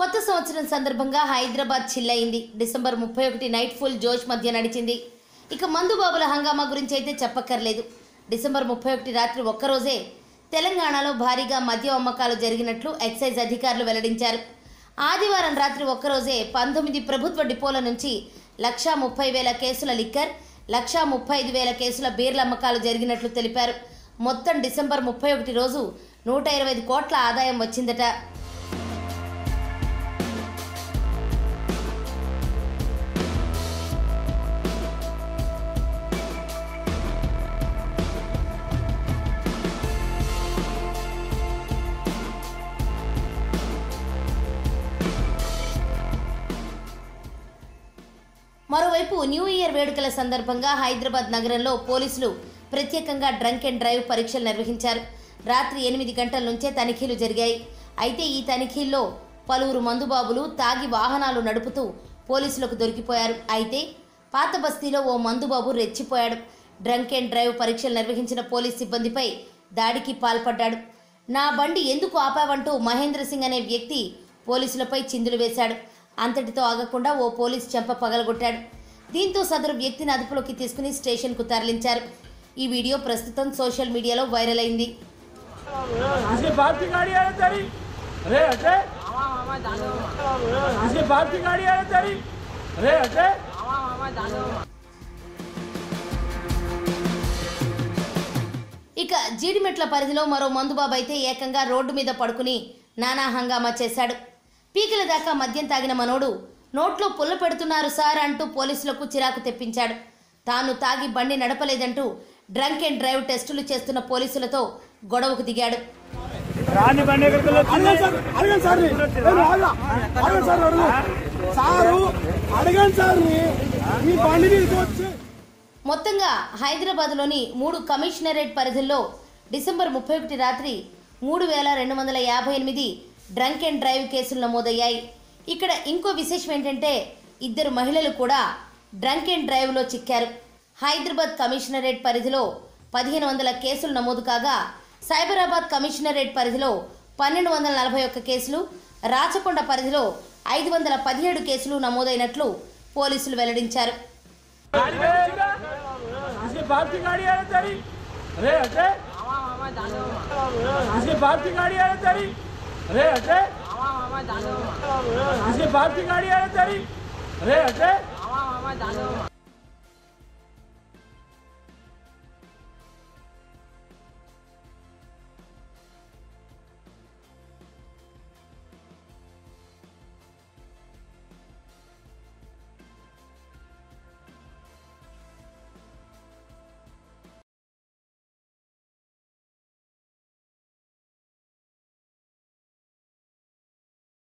కొత్త సంవత్సరం సందర్భంగా హైదరాబాద్ చిల్లయింది. డిసెంబర్ 31 నైట్ ఫుల్ జోష్ మధ్య నడిచింది. ఇక మందుబాబుల హంగామా గురించి అయితే చెప్పక్కర్లేదు. డిసెంబర్ 31 రాత్రి ఒక్కరోజే తెలంగాణలో భారీగా మద్యం అమ్మకాలు జరిగినట్లు ఎక్సైజ్ అధికారులు వెల్లడించారు. ఆదివారం రాత్రి ఒక్కరోజే 19 ప్రభుత్వ డిపోల నుంచి 1,30,000 కేసుల లిక్కర్, 1,35,000 కేసుల బీర్ల అమ్మకాలు జరిగినట్లు తెలిపారు. మొత్తం డిసెంబర్ 31 రోజు 125 కోట్ల ఆదాయం వచ్చిందట. మరోవైపు న్యూ ఇయర్ వేడుకల సందర్భంగా హైదరాబాద్ నగరంలో పోలీసులు ప్రత్యేకంగా డ్రంక్ అండ్ డ్రైవ్ పరీక్షలు నిర్వహించారు. రాత్రి 8 గంటల నుంచే తనిఖీలు జరిగాయి. అయితే ఈ తనిఖీల్లో పలువురు మందుబాబులు తాగి వాహనాలు నడుపుతూ పోలీసులకు దొరికిపోయారు. అయితే పాత బస్తీలో ఓ మందుబాబు రెచ్చిపోయాడు. డ్రంక్ అండ్ డ్రైవ్ పరీక్షలు నిర్వహించిన పోలీస్ సిబ్బందిపై దాడికి పాల్పడ్డాడు. నా బండి ఎందుకు ఆపావంటూ మహేంద్ర సింగ్ అనే వ్యక్తి పోలీసులపై చిందులు వేశాడు. అంతటితో ఆగకుండా ఓ పోలీస్ చెంప పగలగొట్టాడు. దీంతో సదరు వ్యక్తిని అదుపులోకి తీసుకుని స్టేషన్కు తరలించారు. ఈ వీడియో ప్రస్తుతం సోషల్ మీడియాలో వైరల్ అయింది. ఇక జీడిమెట్ల పరిధిలో మరో మందుబాబు అయితే ఏకంగా రోడ్డు మీద పడుకుని నానా హంగామా చేశాడు. పీకల దాకా మద్యం తాగిన మనోడు నోట్లో పుల్ల పెడుతున్నారు సార్ అంటూ పోలీసులకు చిరాకు తెప్పించాడు. తాను తాగి బండి నడపలేదంటూ డ్రంక్ అండ్ డ్రైవ్ టెస్టులు చేస్తున్న పోలీసులతో గొడవకు దిగాడు. మొత్తంగా హైదరాబాద్లోని 3 కమిషనరేట్ పరిధుల్లో డిసెంబర్ 31 రాత్రి 3,258 డ్రంక్ అండ్ డ్రైవ్ కేసులు నమోదయ్యాయి. ఇక్కడ ఇంకో విశేషం ఏంటంటే 2 మహిళలు కూడా డ్రంక్ అండ్ డ్రైవ్లో చిక్కారు. హైదరాబాద్ కమిషనరేట్ పరిధిలో 1,500 కేసులు నమోదు కాగా సైబరాబాద్ కమిషనరేట్ పరిధిలో 1,241 కేసులు, రాచకొండ పరిధిలో 517 కేసులు నమోదైనట్లు పోలీసులు వెల్లడించారు. अरे अजय